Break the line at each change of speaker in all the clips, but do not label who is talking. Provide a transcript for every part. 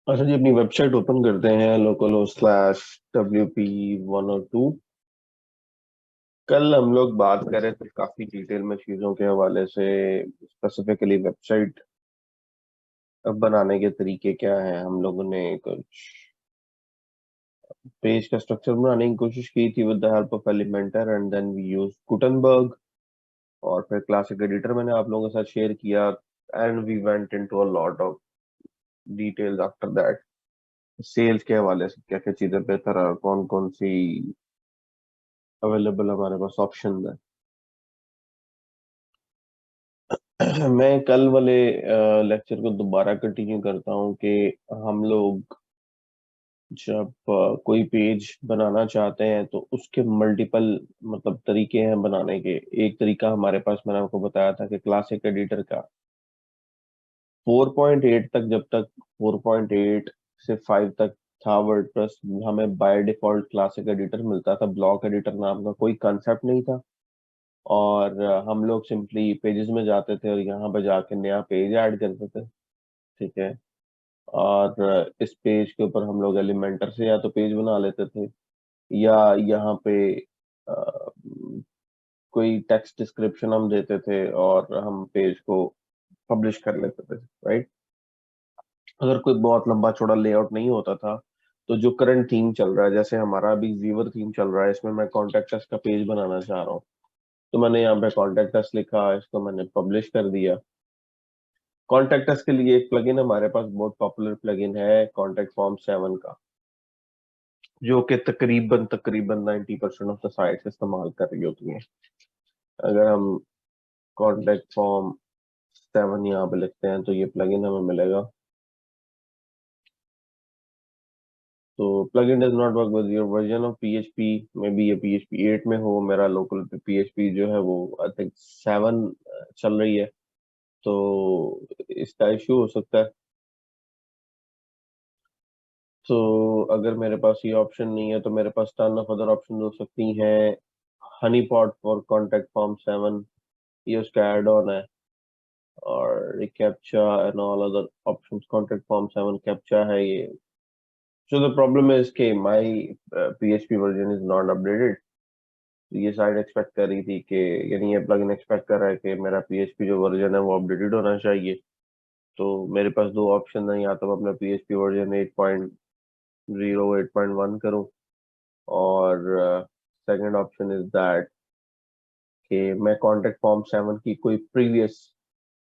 अच्छा जी, अपनी website open करते हैं localhost/wp102। कल हम लोग बात कर रहे थे काफी डिटेल में चीजों के हवाले से, स्पेसिफिकली वेबसाइट बनाने के तरीके क्या हैं। हम लोगों ने कुछ पेज का स्ट्रक्चर बनाने की कोशिश की थी with the help of Elementor, and then we use Gutenberg. और फिर क्लासिक एडिटर मैंने आप लोगों के साथ शेयर किया, and we went into a lot of details after that. Sales के हवाले से क्या क्या चीजें बेहतर है, कौन कौन सी अवेलेबल हमारे पास ऑप्शन है। मैं कल वाले लेक्चर को दोबारा कंटिन्यू करता हूँ कि हम लोग जब कोई पेज बनाना चाहते हैं तो उसके मल्टीपल मतलब तरीके हैं बनाने के। एक तरीका हमारे पास, मैंने आपको बताया था कि क्लासिक एडिटर का 4.8 तक, जब तक 4.8 से 5 तक था वर्डप्रेस, हमें बाय डिफॉल्ट क्लासिक एडिटर मिलता था। ब्लॉक एडिटर नाम का कोई कंसेप्ट नहीं था। और हम लोग सिंपली पेजेस में जाते थे और यहाँ पे जाके नया पेज ऐड करते थे। ठीक है। और इस पेज के ऊपर हम लोग एलिमेंटर से या तो पेज बना लेते थे, या यहाँ पे अ, कोई टेक्स्ट डिस्क्रिप्शन हम देते थे और हम पेज को पब्लिश कर लेते थे। राइट। अगर कोई बहुत लंबा चौड़ा लेआउट नहीं होता था, तो जो करंट थीम चल रहा है, जैसे हमारा अभी वीवर थीम चल रहा है, इसमें मैं कॉन्टेक्ट अस का पेज बनाना चाह रहा हूँ, तो मैंने यहाँ पे कॉन्टेक्ट अस लिखा, इसको मैंने पब्लिश कर दिया। कॉन्टेक्ट अस के लिए एक प्लगइन हमारे पास बहुत पॉपुलर प्लगइन है, कॉन्टेक्ट फॉर्म 7 का, जो कि तकरीबन तकरीबन 90% ऑफ द साइट्स इस्तेमाल कर रही होती हैं। अगर हम कॉन्टेक्ट फॉर्म 7 यहाँ पे लिखते हैं तो ये प्लगइन हमें मिलेगा। तो plugin does not work with your version of PHP. May be ये पीएचपी 8 में हो, मेरा लोकल पीएचपी जो है वो आई थिंक 7 चल रही है, तो इसका इशू हो सकता है। तो अगर मेरे पास ये ऑप्शन नहीं है तो मेरे पास टर्न ऑफ अदर ऑप्शन हो सकती हैं। Honey pot for contact form 7, ये उसका एड ऑन है। और reCAPTCHA and all other options, contact form 7 captcha है ये। सो द प्रॉब्लम इज के my PHP version is not updated. ये साइट एक्सपेक्ट कर रही थी कि, यानी ये प्लगइन एक्सपेक्ट कर रहा है कि मेरा पीएचपी जो वर्जन है वो अपडेटेड होना चाहिए। तो मेरे पास दो ऑप्शन है, या तो मैं अपना पीएचपी वर्जन 8.0 8.1 करूं, और सेकंड ऑप्शन इज दैट कि मैं कॉन्टेक्ट फॉर्म 7 की कोई प्रीवियस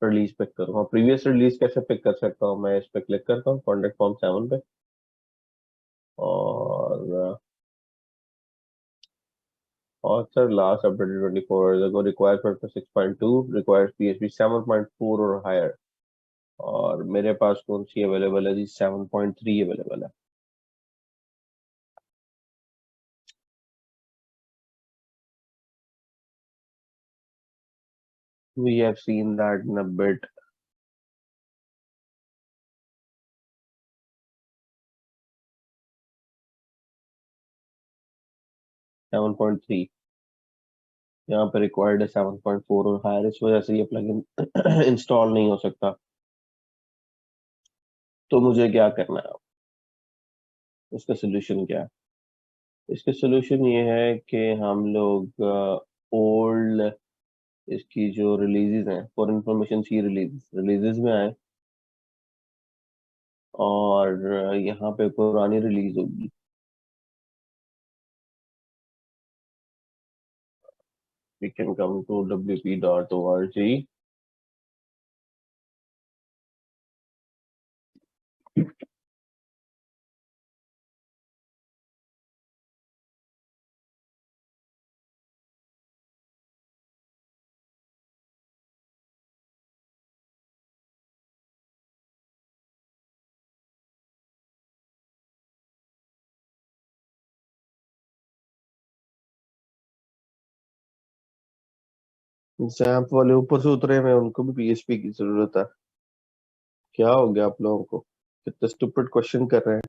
रिलीज पिक करूंगा। प्रीवियस रिलीज कैसे पिक कर सकता हूँ? मैं इस पे क्लिक करता हूँ कॉन्टेक्ट फॉर्म 7 पे, और author last updated 24 hours ago, requires WordPress 6.2, requires PHP 7.4 और हायर। और मेरे पास कौन सी अवेलेबल है जी? 7.3 अवेलेबल है। We have seen that in a bit. 7.3 यहाँ पे रिक्वायर्ड है, 7.4 और हायर, इस वजह से ये प्लगइन इंस्टॉल नहीं हो सकता। तो मुझे क्या करना है? इसका सोल्यूशन क्या है? इसका सोल्यूशन ये है कि हम लोग ओल्ड इसकी जो रिलीजेस हैं, फॉर इंफॉर्मेशन सी रिलीजेस में आए, और यहाँ पे पुरानी रिलीज होगी। We can come to wp.org। JAP वाले ऊपर से उतरे हुए हैं, उनको भी पीएचपी की जरूरत है। क्या हो गया आप लोगों को? कितने स्टूपिड क्वेश्चन कर रहे हैं।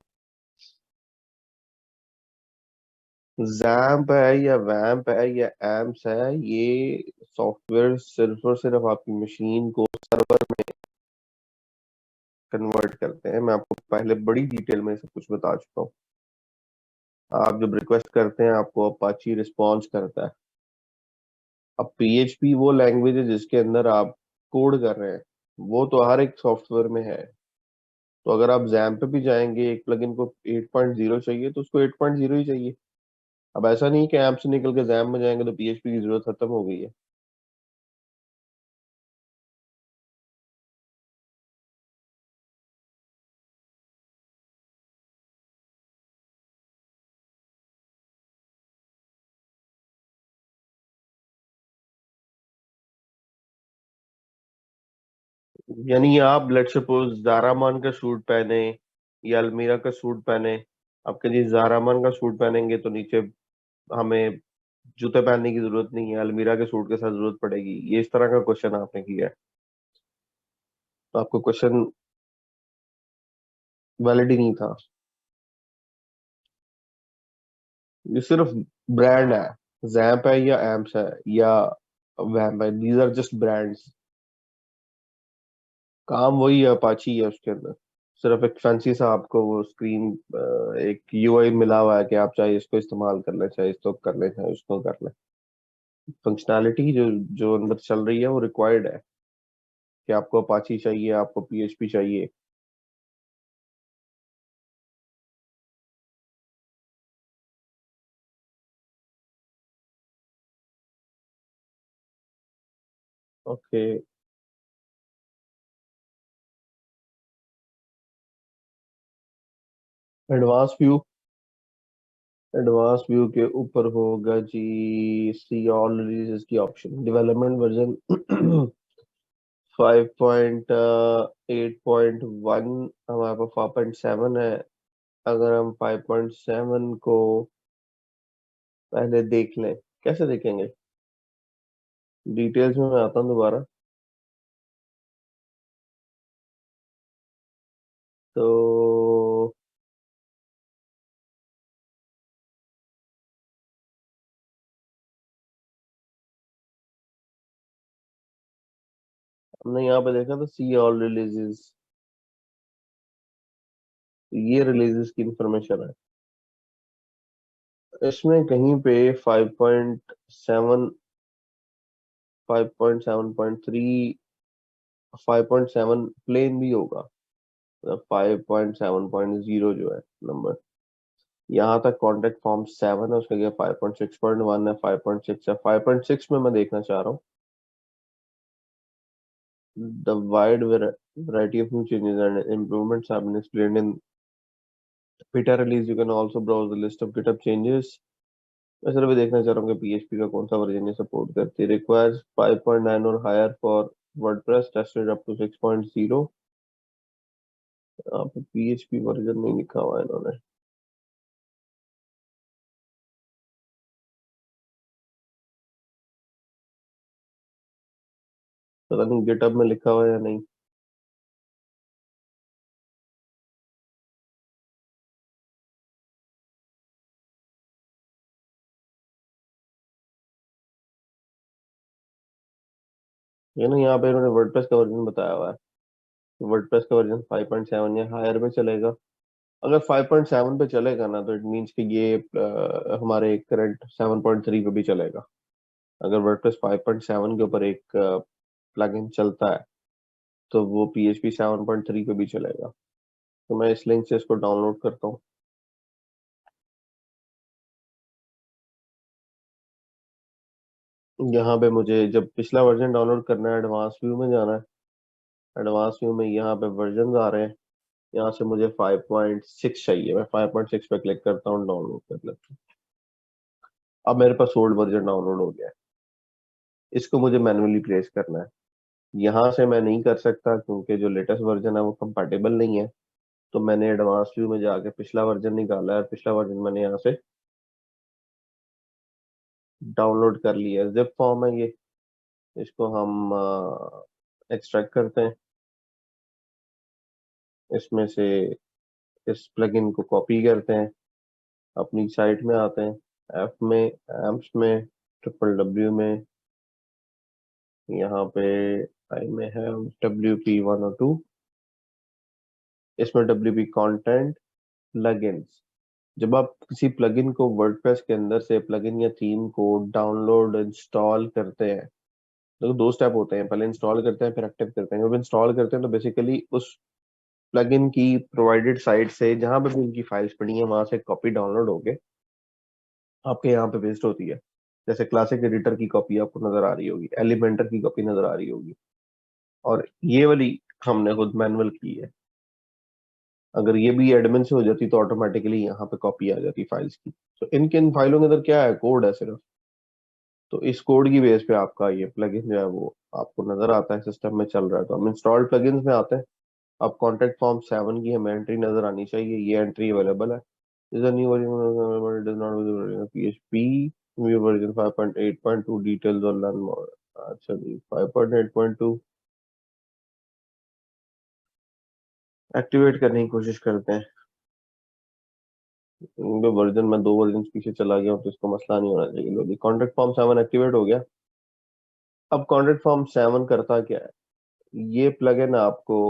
जैम्प है या वैम्प है या एम्स है, ये सॉफ्टवेयर सिर्फ और सिर्फ आपकी मशीन को सर्वर में कन्वर्ट करते हैं। मैं आपको पहले बड़ी डिटेल में सब कुछ बता चुका हूँ। आप जब रिक्वेस्ट करते हैं आपको अपाची रिस्पॉन्स करता है। अब पीएचपी वो लैंग्वेज है जिसके अंदर आप कोड कर रहे हैं, वो तो हर एक सॉफ्टवेयर में है। तो अगर आप जैम पे भी जाएंगे, एक प्लगइन को 8.0 चाहिए तो उसको 8.0 ही चाहिए। अब ऐसा नहीं कि ऐप से निकल के जैम में जाएंगे तो पीएचपी की जरूरत खत्म हो गई है। यानी आप लेट सपोज जारामान का सूट पहने या अलमीरा का सूट पहने, आपके जी जारामान का सूट पहनेंगे तो नीचे हमें जूते पहनने की जरूरत नहीं है, अलमीरा के सूट के साथ जरूरत पड़ेगी। ये इस तरह का क्वेश्चन आपने किया है, तो आपको क्वेश्चन वैलिड ही नहीं था। ये सिर्फ ब्रांड है, जैप है या एम्स है या वैम्प है, दीज आर जस्ट ब्रांड्स। काम वही है, अपाची है उसके अंदर। सिर्फ एक फैंसी सा आपको वो स्क्रीन, एक यूआई मिला हुआ है कि आप चाहे इसको इस्तेमाल कर लें, चाहे इसको कर लें, चाहे उसको कर लें। फंक्शनैलिटी जो जो अंदर चल रही है वो रिक्वायर्ड है कि आपको अपाची चाहिए, आपको पीएचपी चाहिए। Okay. Advance view, advance view के ऊपर होगा जी सी ऑल रिलीजेस की ऑप्शन, डेवलपमेंट वर्जन 5.8.1, हमारे पास 5.7 है। अगर हम 5.7 को पहले देख लें, कैसे देखेंगे? डिटेल्स में मैं आता हूँ दोबारा। तो हमने यहाँ पे देखा था सी ऑल रिलीजेस, ये रिलीजेस की इंफॉर्मेशन है। इसमें कहीं पे 5.7, 5.7.3, 5.7 प्लेन भी होगा। 5.7.0 जो है नंबर, यहाँ तक कॉन्टेक्ट फॉर्म 7 है, उसका क्या 5.6.1 है, 5.6 है। 5.6 में मैं देखना चाह रहा हूँ the wide variety of new changes and improvements have been explained in beta release. You can also browse the list of GitHub changes. मैं सिर्फ ये देखना चाह रहा हूँ कि PHP का कौन सा वर्जन ये सपोर्ट करती है। रिक्वायर्स 5.9 और higher for WordPress, tested up to 6.0। यहाँ पे PHP वर्जन नहीं लिखा हुआ है इन्होंने, पता नहीं गिटहब में लिखा हुआ है या नहीं। ये ना, यहाँ पे इन्होंने वर्डप्रेस का वर्जन बताया हुआ है। वर्डप्रेस का वर्जन 5.7 या हायर में चलेगा। अगर 5.7 पे चलेगा ना तो इट मीन्स कि ये हमारे करंट 7.3 पे भी चलेगा। अगर वर्डप्रेस 5.7 के ऊपर एक प्लगइन चलता है तो वो PHP 7.3 पे भी चलेगा। तो मैं इस लिंक से इसको डाउनलोड करता हूँ। यहाँ पे मुझे जब पिछला वर्जन डाउनलोड करना है, एडवांस व्यू में जाना है। एडवांस व्यू में यहाँ पे वर्जन आ रहे हैं, यहाँ से मुझे 5.6 चाहिए। मैं 5.6 पे क्लिक करता हूँ, डाउनलोड कर लेता हूँ। अब मेरे पास ओल्ड वर्जन डाउनलोड हो गया है। इसको मुझे मैन्युअली प्लेस करना है। यहाँ से मैं नहीं कर सकता क्योंकि जो लेटेस्ट वर्जन है वो कंपैटिबल नहीं है। तो मैंने एडवांस व्यू में जाके पिछला वर्जन निकाला है, और पिछला वर्जन मैंने यहाँ से डाउनलोड कर लिया है। जिप फॉर्म है ये, इसको हम एक्सट्रैक्ट करते हैं इसमें से, इस प्लगइन को कॉपी करते हैं, अपनी साइट में आते हैं, एफ में, एम्प्स में, ट्रिपल डब्ल्यू में, यहाँ पे आई में है WP102। इसमें WP कंटेंट प्लगइन्स। जब आप किसी प्लगइन को वर्डप्रेस के अंदर से प्लगइन या थीम को डाउनलोड इंस्टॉल करते हैं, तो दो स्टेप होते हैं, पहले इंस्टॉल करते हैं फिर एक्टिव करते हैं। जब इंस्टॉल करते हैं तो बेसिकली उस प्लगइन की प्रोवाइडेड साइट से जहां पे भी उनकी फाइल्स पड़ी हैं वहां से कॉपी डाउनलोड होके आपके यहाँ पे पेस्ट होती है। जैसे क्लासिक एडिटर की कॉपी आपको नजर आ रही होगी, एलिमेंटर की कॉपी नजर आ रही होगी, और ये वाली हमने खुद मैनुअल की है। अगर ये भी एडमिन से हो जाती तो ऑटोमेटिकली यहाँ पे कॉपी आ जाती फाइल्स की। तो इन फाइलों के अंदर क्या है, कोड है सिर्फ। तो इस कोड की बेस पे आपका ये प्लगइन जो है वो आपको नजर आता है, सिस्टम में चल रहा है। तो हम इंस्टॉल्ड प्लगइन्स में आते हैं। अब कॉन्टेक्ट फॉर्म 7 की हमें एंट्री नजर आनी चाहिए, ये एंट्री अवेलेबल है। Is a new version does not with PHP new version 5.8.2 details और लर्न मोर। अच्छा जी, 5.8.2 एक्टिवेट करने की कोशिश करते हैं। वर्जन में 2 वर्जन पीछे चला गया हूं, तो इसको मसला नहीं होना चाहिए। लो जी, कॉन्टेक्ट फॉर्म 7 एक्टिवेट हो गया। अब कॉन्टेक्ट फॉर्म 7 करता क्या है, ये प्लगइन आपको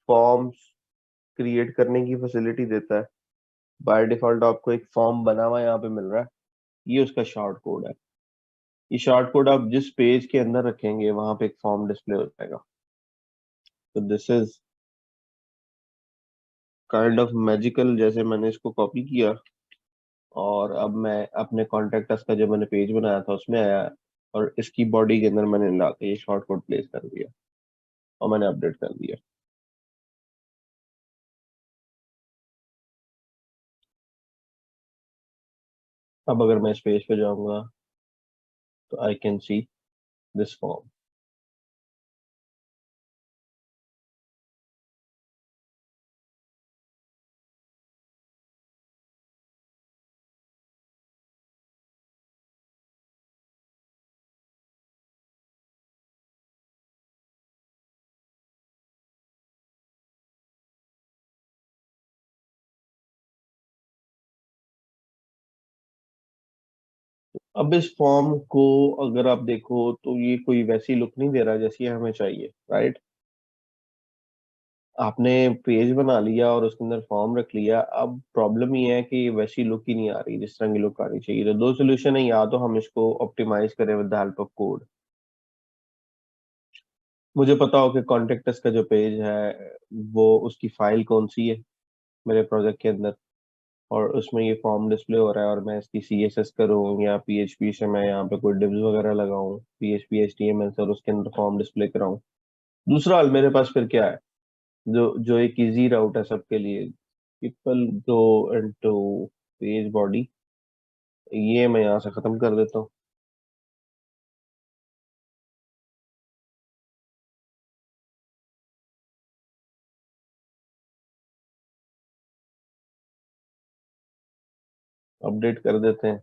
फॉर्म्स क्रिएट करने की फैसिलिटी देता है। बाय डिफॉल्ट आपको एक फॉर्म बना हुआ यहाँ पे मिल रहा है, ये उसका शॉर्ट कोड है। ये शॉर्ट कोड आप जिस पेज के अंदर रखेंगे वहां पे एक फॉर्म डिस्प्ले हो जाएगा। तो this is kind of magical. जैसे मैंने इसको कॉपी किया और अब मैं अपने कॉन्टेक्ट का जो मैंने पेज बनाया था उसमें आया, और इसकी बॉडी के अंदर मैंने ला के ये शॉर्ट कोड प्लेस कर दिया और मैंने अपडेट कर दिया। अब अगर मैं इस पेज पे जाऊंगा तो I can see this form. अब इस फॉर्म को अगर आप देखो तो ये कोई वैसी लुक नहीं दे रहा जैसी हमें चाहिए, राइट। आपने पेज बना लिया और उसके अंदर फॉर्म रख लिया, अब प्रॉब्लम ये है कि वैसी लुक ही नहीं आ रही जिस तरह की लुक आनी चाहिए। तो दो सोल्यूशन है, या तो हम इसको ऑप्टिमाइज करें with the help of code. मुझे पता हो कि कॉन्टेक्टस का जो पेज है वो उसकी फाइल कौन सी है मेरे प्रोजेक्ट के अंदर, और उसमें ये फॉर्म डिस्प्ले हो रहा है, और मैं इसकी CSS करूँ या PHP से मैं यहाँ पे कोई डिव्स वगैरह लगाऊं, PHP HTML से, और उसके अंदर फॉर्म डिस्प्ले कराऊं। दूसरा हाल मेरे पास फिर क्या है, जो जो एक इजी राउट है सबके लिए, people go into page body, ये मैं यहाँ से खत्म कर देता हूँ। अपडेट कर देते हैं,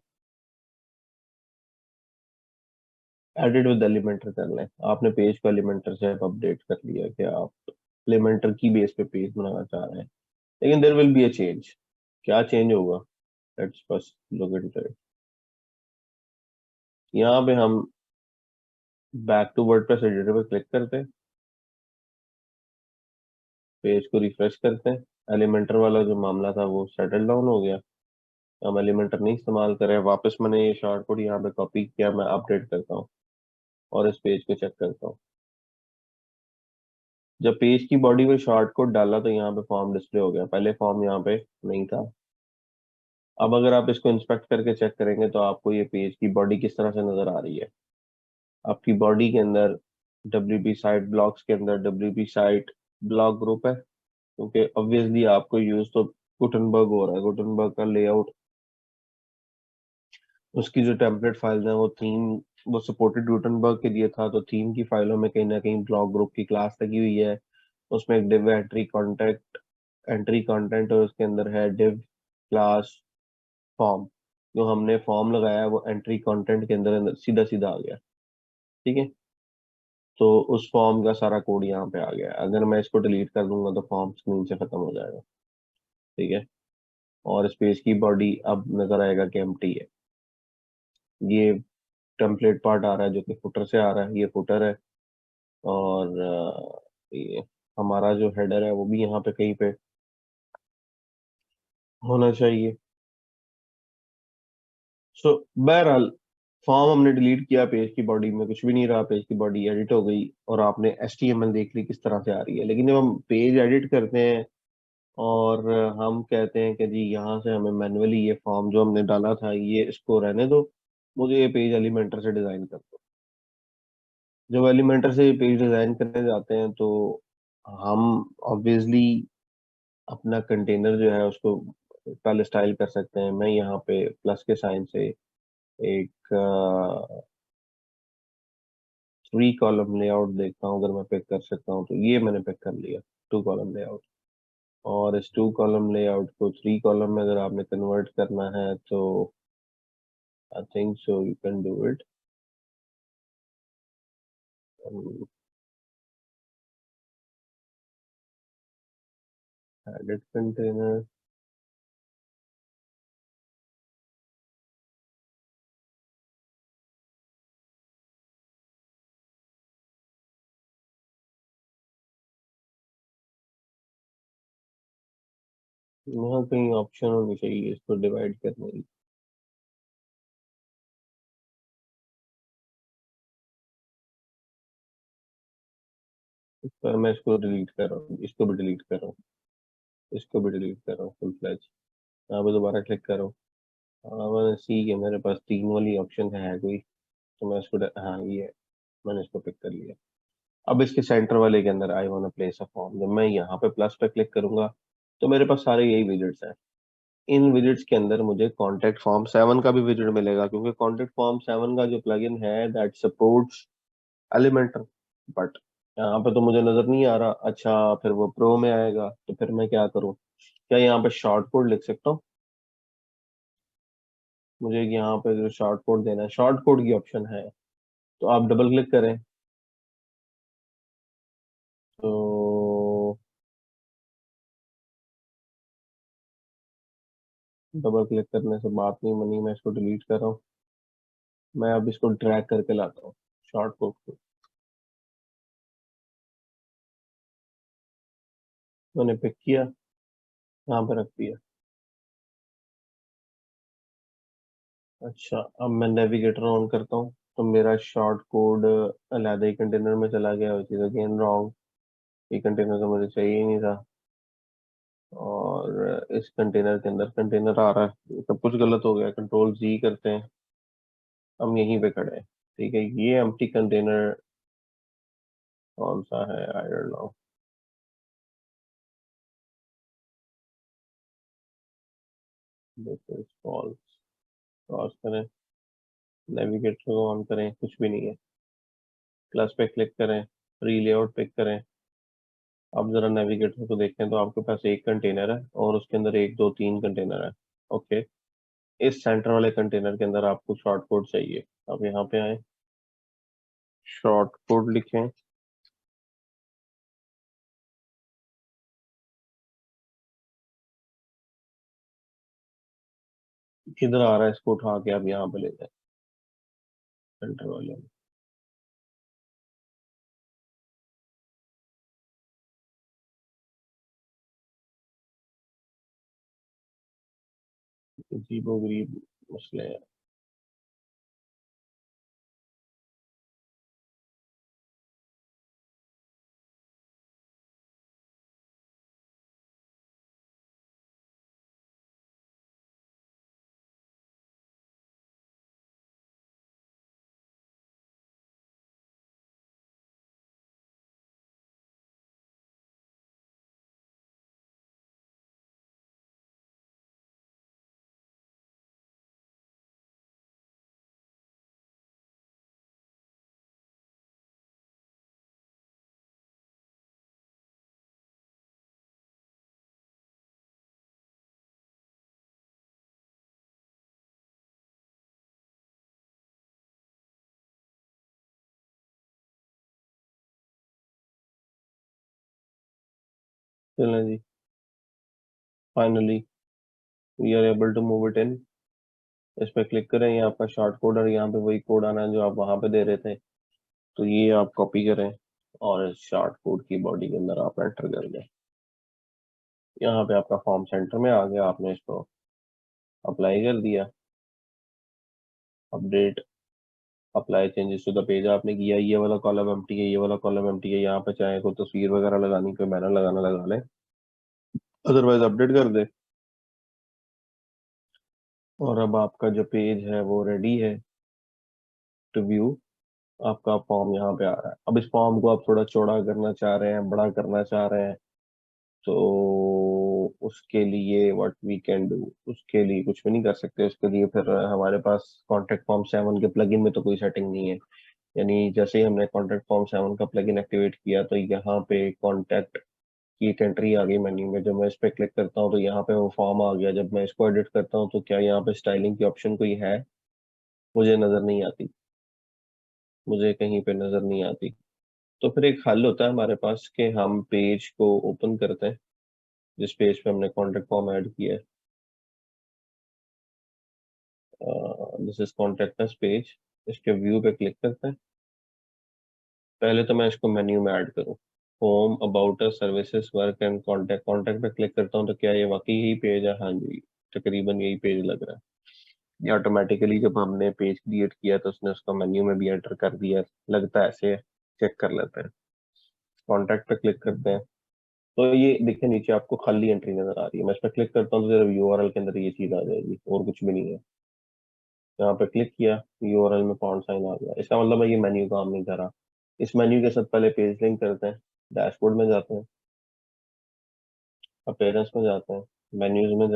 एडिट विद एलिमेंटर कर लें। आपने पेज को एलिमेंटर से अपडेट कर लिया कि आप एलिमेंटर की बेस पे पेज बनाना चाह रहे हैं, लेकिन there will be a change. क्या चेंज होगा, let's first look into it. यहाँ पे हम बैक टू वर्डप्रेस एडिटर पे क्लिक करते हैं, पेज को रिफ्रेश करते हैं। एलिमेंटर वाला जो मामला था वो सेटल डाउन हो गया, हम एलिमेंटर नहीं इस्तेमाल करें। वापस मैंने ये शॉर्ट कोड यहाँ पे कॉपी किया, मैं अपडेट करता हूँ और इस पेज को चेक करता हूँ। जब पेज की बॉडी में शॉर्ट कोड डाला तो यहाँ पे फॉर्म डिस्प्ले हो गया, पहले फॉर्म यहाँ पे नहीं था। अब अगर आप इसको इंस्पेक्ट करके चेक करेंगे तो आपको ये पेज की बॉडी किस तरह से नजर आ रही है। आपकी बॉडी के अंदर WP साइट ब्लॉक्स के अंदर WP साइट ब्लॉक ग्रुप है, क्योंकि ऑब्वियसली आपको यूज तो गुटनबर्ग हो रहा है। गुटनबर्ग का लेआउट, उसकी जो टेम्पलेट फाइल्स हैं वो थीम, वो सपोर्टेड गुटनबर्ग के लिए था, तो थीम की फाइलों में कहीं ना कहीं ब्लॉक ग्रुप की क्लास लगी हुई है। उसमें एक div entry contact, entry content, और उसके अंदर है डिव क्लास फॉर्म। जो हमने फॉर्म लगाया है वो एंट्री कंटेंट के अंदर अंदर सीधा सीधा आ गया, ठीक है। तो उस फॉर्म का सारा कोड यहाँ पे आ गया है। अगर मैं इसको डिलीट कर दूंगा तो फॉर्म स्क्रीन से खत्म हो जाएगा, ठीक है। और स्पेस की बॉडी अब नजर आएगा कि एम्प्टी है। ये टेम्पलेट पार्ट आ रहा है जो कि फुटर से आ रहा है, ये फुटर है। और ये हमारा जो हेडर है वो भी यहाँ पे कहीं पे होना चाहिए। सो बहरहाल फॉर्म हमने डिलीट किया, पेज की बॉडी में कुछ भी नहीं रहा, पेज की बॉडी एडिट हो गई और आपने HTML देख ली किस तरह से आ रही है। लेकिन जब हम पेज एडिट करते हैं और हम कहते हैं कि जी यहाँ से हमें मैन्युअली ये फॉर्म जो हमने डाला था ये इसको रहने दो, मुझे ये पेज एलिमेंटर से डिजाइन कर दो। जब एलिमेंटर से पेज डिजाइन करने जाते हैं तो हम ऑब्वियसली अपना कंटेनर जो है उसको पहले स्टाइल कर सकते हैं। मैं यहाँ पे प्लस के साइन से एक 3 कॉलम लेआउट देखता हूँ, अगर मैं पिक कर सकता हूँ तो ये मैंने पिक कर लिया 2 कॉलम लेआउट। और इस 2 कॉलम लेआउट को 3 कॉलम में अगर आपने कन्वर्ट करना है तो I think so you can do it. Edit container, यहाँ कहीं ऑप्शन होनी चाहिए इसको डिवाइड करने की। पर मैं इसको डिलीट कर रहा हूँ, इसको भी डिलीट कर रहा हूँ, इसको भी डिलीट कर रहा हूँ फुल फ्लैज। यहाँ पे दोबारा क्लिक करो। मैंने सी के मेरे पास 3 वाली ऑप्शन है कोई, तो मैं इसको हाँ ये है, मैंने इसको पिक कर लिया। अब इसके सेंटर वाले के अंदर I want place a form, जब मैं यहाँ पे प्लस पे क्लिक करूंगा तो मेरे पास सारे यही विजिट्स हैं। इन विजिट्स के अंदर मुझे कॉन्टेक्ट फॉर्म 7 का भी विजिट मिलेगा, क्योंकि कॉन्टेक्ट फॉर्म 7 का जो प्लगइन है दैट सपोर्ट्स एलिमेंटर। बट यहाँ पे तो मुझे नजर नहीं आ रहा। अच्छा, फिर वो प्रो में आएगा तो फिर मैं क्या करूँ? क्या यहाँ पे शॉर्ट कोड लिख सकता हूँ? मुझे यहाँ पे जो शॉर्ट कोड देना है, शॉर्ट कोड की ऑप्शन है, तो आप डबल क्लिक करें तो डबल क्लिक करने से बात नहीं बनी, मैं इसको डिलीट कर रहा हूँ। मैं अब इसको ड्रैग करके लाता हूँ शॉर्ट कोड को। मैंने पिक किया, यहाँ पे रख दिया। अच्छा, अब मैं नेविगेटर ऑन करता हूँ तो मेरा शॉर्ट कोड अलहदा ही कंटेनर में चला गया, विच इज अगेन रॉन्ग। ये कंटेनर तो मुझे चाहिए ही नहीं था। और इस कंटेनर के अंदर कंटेनर आ रहा है, सब कुछ गलत हो गया। कंट्रोल Z करते हैं, हम यहीं पे खड़े हैं। ठीक है, ये एम्प्टी कंटेनर कौन सा है? I don't know. This is false. Cross करें, नेविगेटर को ऑन करें, कुछ भी नहीं है। प्लस पे क्लिक करें, फ्री लेआउट पिक करें। अब जरा नेविगेटर को देखें तो आपके पास एक कंटेनर है और उसके अंदर 1 2 3 कंटेनर है। ओके, इस सेंटर वाले कंटेनर के अंदर आपको शॉर्ट कोड चाहिए। अब यहाँ पे आए, शॉर्ट कोड लिखें। किधर आ रहा है? इसको उठा के आप यहाँ पे ले जाए सेंटर वाले में। अजीबोगरीब मसले हैं। चलें जी, finally we are able to move it in. इस पे क्लिक करें, ये आपका शॉर्ट कोड और यहाँ पे वही कोड आना है जो आप वहां पे दे रहे थे। तो ये आप कॉपी करें और शॉर्ट कोड की बॉडी के अंदर आप एंटर कर दें। यहाँ पे आपका फॉर्म सेंटर में आ गया, आपने इसको अप्लाई कर दिया, update apply changes to the page आपने किया। ये वाला कॉलम एम्प्टी है, ये वाला कॉलम एम्प्टी है। यहाँ पे चाहे कोई तस्वीर वगैरह लगानी, कोई बैनर लगाना लगा ले, अदरवाइज अपडेट कर दे। और अब आपका जो पेज है वो रेडी है टू व्यू। आपका फॉर्म यहाँ पे आ रहा है। अब इस फॉर्म को आप थोड़ा चौड़ा करना चाह रहे हैं, बड़ा करना चाह रहे हैं, तो उसके लिए व्हाट वी कैन डू, उसके लिए कुछ भी नहीं कर सकते। उसके लिए फिर हमारे पास कॉन्टेक्ट फॉर्म 7 के प्लगइन में तो कोई सेटिंग नहीं है। यानी जैसे ही हमने कॉन्टेक्ट फॉर्म 7 का प्लगइन एक्टिवेट किया तो यहाँ पे कॉन्टेक्ट की एक एंट्री आ गई मेन्यू में। जब मैं इस पे क्लिक करता हूँ तो यहाँ पे वो फॉर्म आ गया। जब मैं इसको एडिट करता हूँ तो क्या यहाँ पे स्टाइलिंग की ऑप्शन कोई है? मुझे नजर नहीं आती, मुझे कहीं पे नजर नहीं आती। तो फिर एक हल होता है हमारे पास कि हम पेज को ओपन करते हैं, जिस पेज पे हमने कॉन्टेक्ट फॉर्म ऐड किया है। This is contact us page. इसके व्यू पे क्लिक करते हैं। पहले तो मैं इसको मेन्यू में ऐड करूँ। Home, about us, services, work and contact. Contact पे क्लिक करता हूँ तो क्या ये वाकई यही पेज है? हाँ जी, तकरीबन यही पेज लग रहा है। ये ऑटोमेटिकली जब हमने पेज क्रिएट किया तो उसने उसको मेन्यू में भी एंटर कर दिया, लगता है ऐसे है। चेक कर लेते हैं। कॉन्टैक्ट पे क्लिक करते हैं तो ये देखिए नीचे आपको खाली एंट्री नजर आ रही है। मैं इस पर क्लिक करता हूँ तो सिर्फ यूआरएल के अंदर ये चीज आ जाएगी और कुछ भी नहीं है। यहाँ पे क्लिक किया, यूआरएल में पाउंड साइन आ गया। इसका मतलब है ये मेन्यू काम नहीं कर रहा। इस मेन्यू के साथ पहले पेज लिंक करते हैं। डैशबोर्ड में जाते हैं, अपीयरेंस में जाते हैं, मेन्यूज में